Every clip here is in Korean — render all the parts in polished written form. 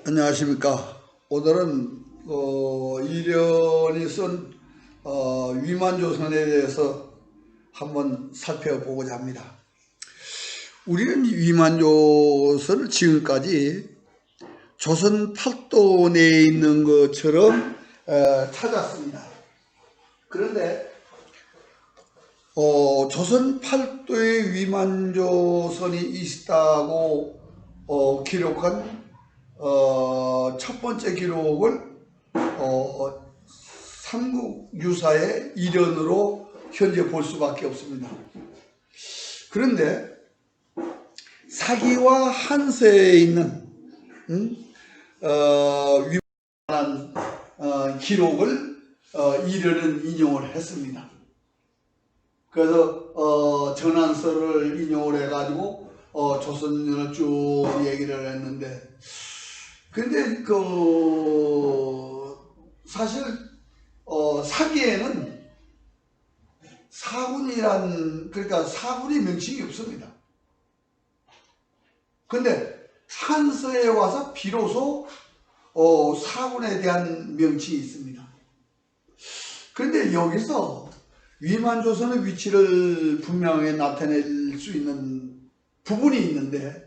안녕하십니까. 오늘은 이련이 쓴 위만조선에 대해서 한번 살펴보고자 합니다. 우리는 위만조선을 지금까지 조선 팔도 내에 있는 것처럼 찾았습니다. 그런데 조선 팔도에 위만조선이 있다고 기록한 첫 번째 기록을 삼국유사의 일연으로 현재 볼 수밖에 없습니다. 그런데 사기와 한세에 있는 위만한 기록을 일연은 인용을 했습니다. 그래서 전한서를 인용을 해가지고 조선년을 쭉 얘기를 했는데, 근데 사실 사기에는 그러니까 사군이 명칭이 없습니다. 근데 한서에 와서 비로소 사군에 대한 명칭이 있습니다. 그런데 여기서 위만조선의 위치를 분명하게 나타낼 수 있는 부분이 있는데,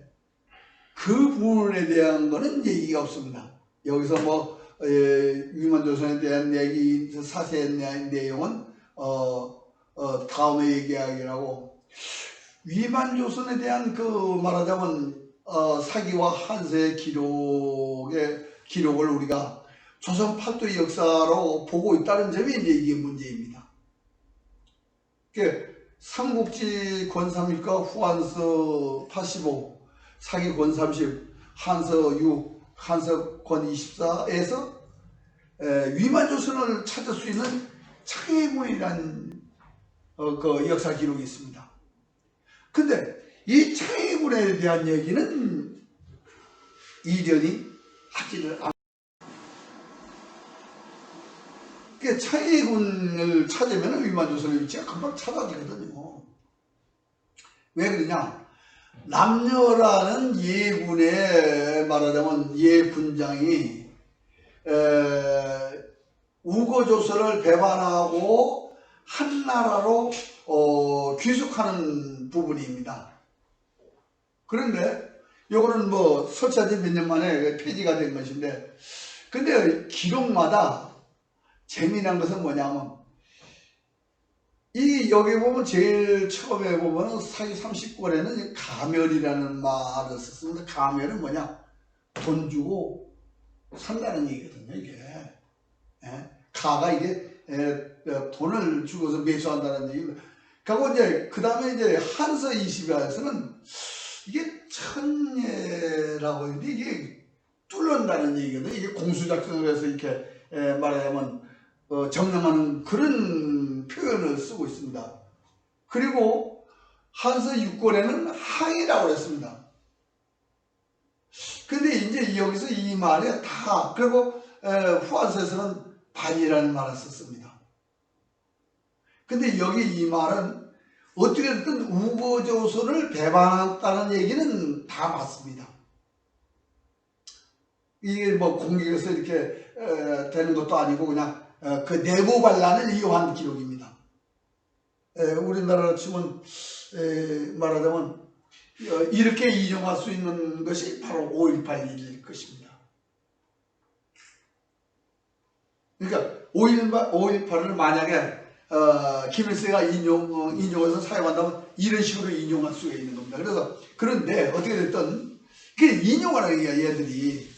그 부분에 대한 거는 얘기가 없습니다. 여기서 위만조선에 대한 얘기, 자세한 내용은 다음에 얘기하기라고, 위만조선에 대한 말하자면 사기와 한세의 기록을 우리가 조선 팔도의 역사로 보고 있다는 점이 이제 이게 문제입니다. 삼국지 권 31과 후한서 85, 사기 권 30, 한서 6, 한서 권 24에서 위만조선을 찾을 수 있는 창해군이라는 역사 기록이 있습니다. 근데 이 창해군에 대한 얘기는 이련이 하지를 않습니다. 창해군을 찾으면 위만조선의 위치가 금방 찾아지거든요. 왜 그러냐? 남녀라는 예군의 말하자면 예군장이 우거조선을 배반하고 한나라로 귀속하는 부분입니다. 그런데 요거는 설치한 몇 년 만에 폐지가 된 것인데, 근데 기록마다 재미난 것은 뭐냐면, 여기 보면 제일 처음에 보면 사기 30권에는 가멸이라는 말을 썼습니다. 가멸은 뭐냐? 돈 주고 산다는 얘기거든요, 이게. 가가 이게 돈을 주고서 매수한다는 얘기입니다. 그리고 그 다음에 한서 20화에서는 이게 천예라고 했는데, 이게 뚫는다는 얘기거든요. 이게 공수작전을 해서 이렇게 말하자면 점령하는 그런 표현을 쓰고 있습니다. 그리고 한서 6권에는 항이라고 했습니다. 근데 이제 여기서 이 말이 그리고 후한서에서는 반이라는 말을 썼습니다. 근데 여기 이 말은 어떻게든 우거조선을 배반했다는 얘기는 다 맞습니다. 이게 공격에서 이렇게 되는 것도 아니고 그냥 그 내부 반란을 이용한 기록입니다. 우리나라로 치면 말하자면 이렇게 인용할 수 있는 것이 바로 5.18일 것입니다. 그러니까 5.18을 만약에 김일성가 인용해서 사용한다면 이런 식으로 인용할 수가 있는 겁니다. 그런데 어떻게 됐든 인용하는 게 얘들이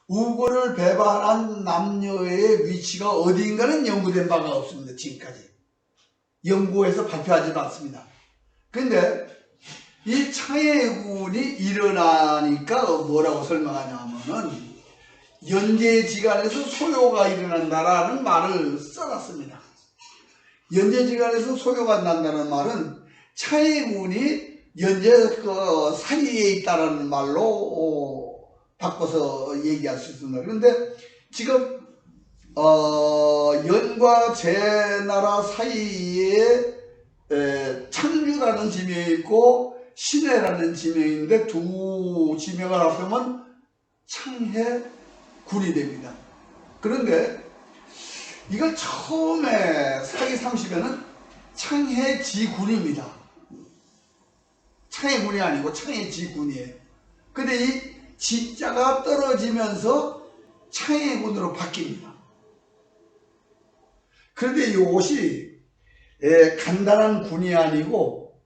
우고를 배반한 남녀의 위치가 어디인가는 연구된 바가 없습니다. 지금까지 연구해서 발표하지도 않습니다. 그런데 이 창해군이 일어나니까 뭐라고 설명하냐면은 연제지간에서 소요가 일어난다라는 말을 써놨습니다. 연제지간에서 소요가 난다는 말은 창해군이 연제 사이에 있다는 말로 바꿔서 얘기할 수 있습니다. 그런데 지금 연과 제나라 사이에 창류라는 지명이 있고 신해라는 지명인데, 두 지명을 합하면 창해군이 됩니다. 그런데 이걸 처음에 사기 30에는 창해지군입니다. 창해군이 아니고 창해지군이에요. 근데 이 지자가 떨어지면서 창해군으로 바뀝니다. 그런데 이것이 간단한 군이 아니고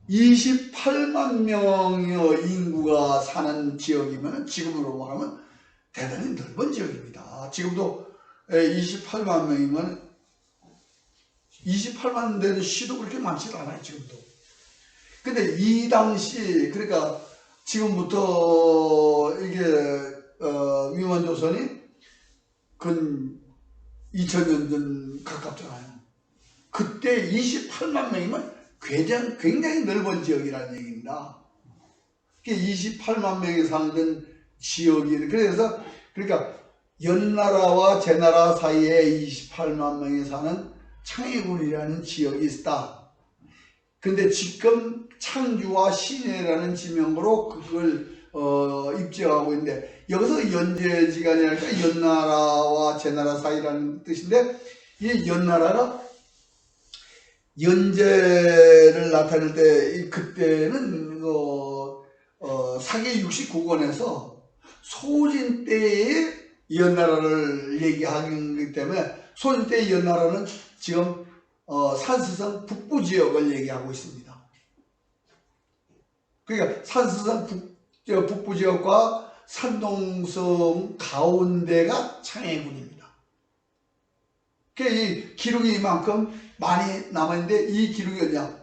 28만 명의 인구가 사는 지역이면 지금으로 말하면 대단히 넓은 지역입니다. 지금도 28만 명이면 28만 되는 시도 그렇게 많지도 않아요. 지금도. 근데 이 당시 그러니까 지금부터 이게 위만조선이 근 2000년 전 가깝잖아요. 그때 28만 명이면 굉장히 넓은 지역이라는 얘기입니다. 28만 명이 사는 지역이 그래서 그러니까 연나라와 제나라 사이에 28만 명이 사는 창해군이라는 지역이 있다. 근데 지금 창주와 시내라는 지명으로 그걸 입지하고 있는데 여기서 연제지간이랄까 연나라와 제나라 사이라는 뜻인데 이 연나라가 연제를 나타낼 때 그때는 사기 69권에서 소진 때의 연나라를 얘기하기 때문에 소진 때의 연나라는 지금 산스성 북부 지역을 얘기하고 있습니다. 그러니까 산스성 북부 지역과 산동성 가운데가 창해군입니다. 그러니까 이 기록이 이만큼 많이 남아있는데 이 기록이 뭐냐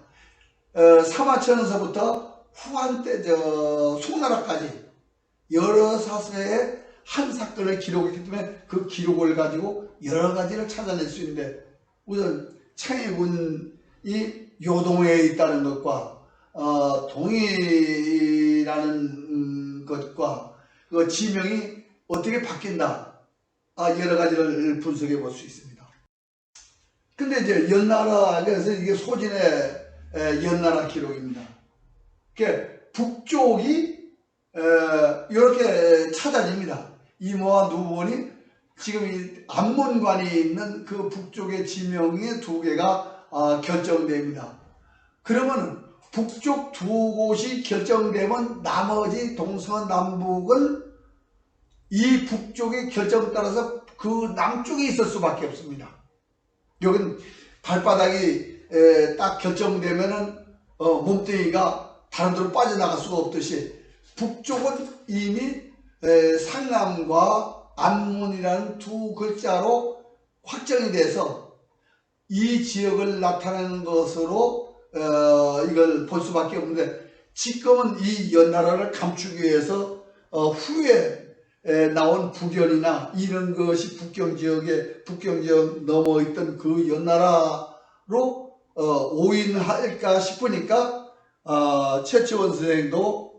사마천에서부터 후한 때 송나라까지 여러 사서에 한 사건을 기록했기 때문에 그 기록을 가지고 여러 가지를 찾아낼 수 있는데 우선 창해군이 요동에 있다는 것과 동이라는 것과 그 지명이 어떻게 바뀐다 여러 가지를 분석해 볼 수 있습니다. 근데 이제 연나라 그래서 이게 소진의 연나라 기록입니다. 북쪽이 이렇게 찾아집니다. 이모와 누본이 지금 이 안문관이 있는 그 북쪽의 지명이 두 개가 결정됩니다. 그러면 북쪽 두 곳이 결정되면 나머지 동서남북은 이 북쪽의 결정에 따라서 그 남쪽에 있을 수밖에 없습니다. 여긴 발바닥이 딱 결정되면은 몸뚱이가 다른 데로 빠져나갈 수가 없듯이 북쪽은 이미 상남과 안문이라는 두 글자로 확정이 돼서 이 지역을 나타내는 것으로 이걸 볼 수밖에 없는데 지금은 이 연나라를 감추기 위해서 후에 나온 북연이나 이런 것이 북경지역 넘어 있던 그 연나라로 오인할까 싶으니까 최치원 선생도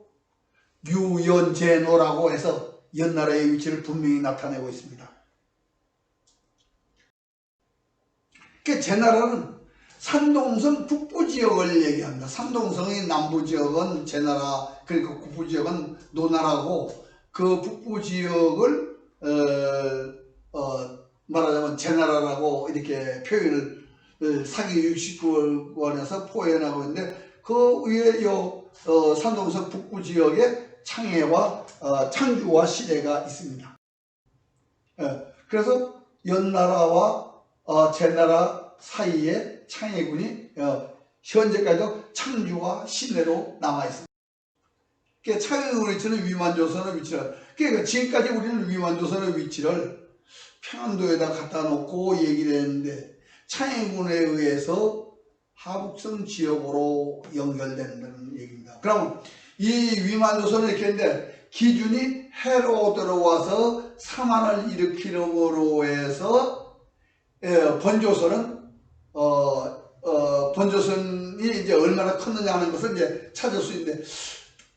유연제노라고 해서 연나라의 위치를 분명히 나타내고 있습니다. 제나라는 산동성 북부지역을 얘기합니다. 산동성의 남부지역은 제나라 그리고 북부지역은 노나라고 그 북부지역을 말하자면 제나라라고 이렇게 표현을 사기 69권에서 표현하고 있는데 그 위에 산동성 북부지역에 창해와 창주와 시내가 있습니다. 그래서 연나라와 제나라 사이에 창해군이 현재까지도 창주와 시내로 남아있습니다. 창해군의 위치는 위만조선의 위치를 그러니까 지금까지 우리는 위만조선의 위치를 평안도에다 갖다 놓고 얘기를 했는데 창해군에 의해서 하북성 지역으로 연결된다는 얘기입니다. 그럼 이 위만조선을 이렇게 했는데 기준이 해로 들어와서 사만을 일으키므로 해서 번조선은 번조선이 이제 얼마나 컸느냐 하는 것을 이제 찾을 수 있는데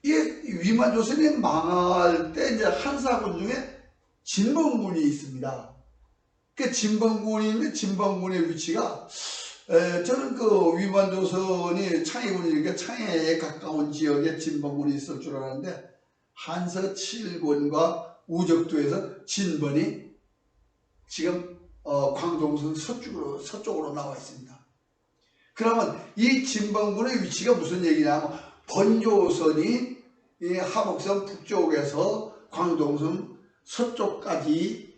이 위만조선이 망할 때 이제 한사군 중에 진범군이 있습니다. 그 진범군인데 진범군의 위치가 저는 그 위만조선이 창해군이니까 창해에 가까운 지역에 진범군이 있을 줄 알았는데 한서 7권과 우적도에서 진번이 지금 광동선 서쪽으로 나와 있습니다. 그러면 이 진번군의 위치가 무슨 얘기냐면 번조선이 이 하복선 북쪽에서 광동선 서쪽까지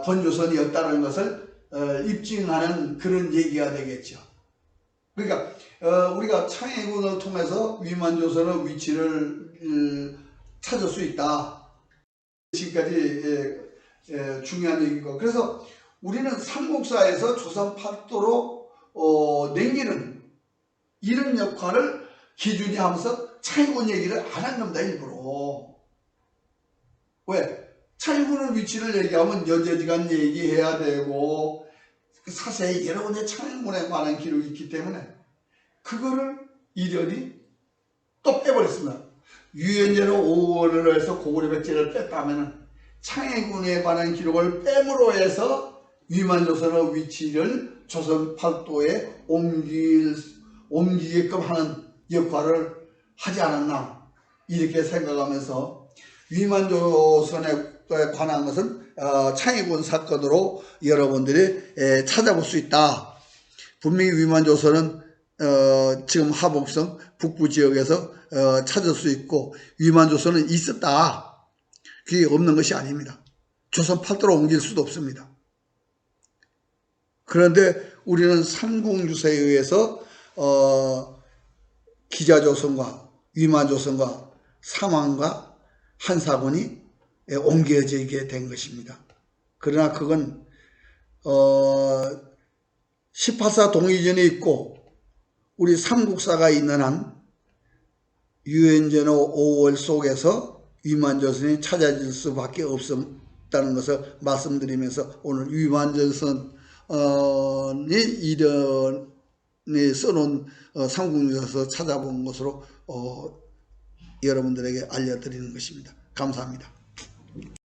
번조선이었다는 것을 입증하는 그런 얘기가 되겠죠. 그러니까 우리가 창해군을 통해서 위만조선의 위치를 찾을 수 있다. 지금까지 중요한 얘기고, 그래서 우리는 삼국사에서 조선 팔도로 남기는 이런 역할을 기준이 하면서 창해군 얘기를 안 한 겁니다. 일부러. 왜? 창해군의 위치를 얘기하면 여제지간 얘기해야 되고 사세히 여러 군데 창해군에 관한 기록이 있기 때문에 그거를 이련이 또 빼버렸습니다. 유연제로 5원을 해서 고구려 백제를 뺐다면 창해군에 관한 기록을 뺨으로 해서 위만조선의 위치를 조선 팔도에 옮기게끔 하는 역할을 하지 않았나, 이렇게 생각하면서 위만조선에 관한 것은 창해군 사건으로 여러분들이 찾아볼 수 있다. 분명히 위만조선은 지금 하복성 북부 지역에서 찾을 수 있고 위만조선은 있었다. 그게 없는 것이 아닙니다. 조선 팔도로 옮길 수도 없습니다. 그런데 우리는 삼국유사에 의해서 기자조선과 위만조선과 삼왕과 한사군이 옮겨지게 된 것입니다. 그러나 그건 18사 동의전에 있고 우리 삼국사가 있는 한 유연전후 5월 속에서 위만조선이 찾아질 수밖에 없었다는 것을 말씀드리면서 오늘 위만조선이 이런이 써놓은 삼국유사에서 찾아본 것으로 여러분들에게 알려드리는 것입니다. 감사합니다.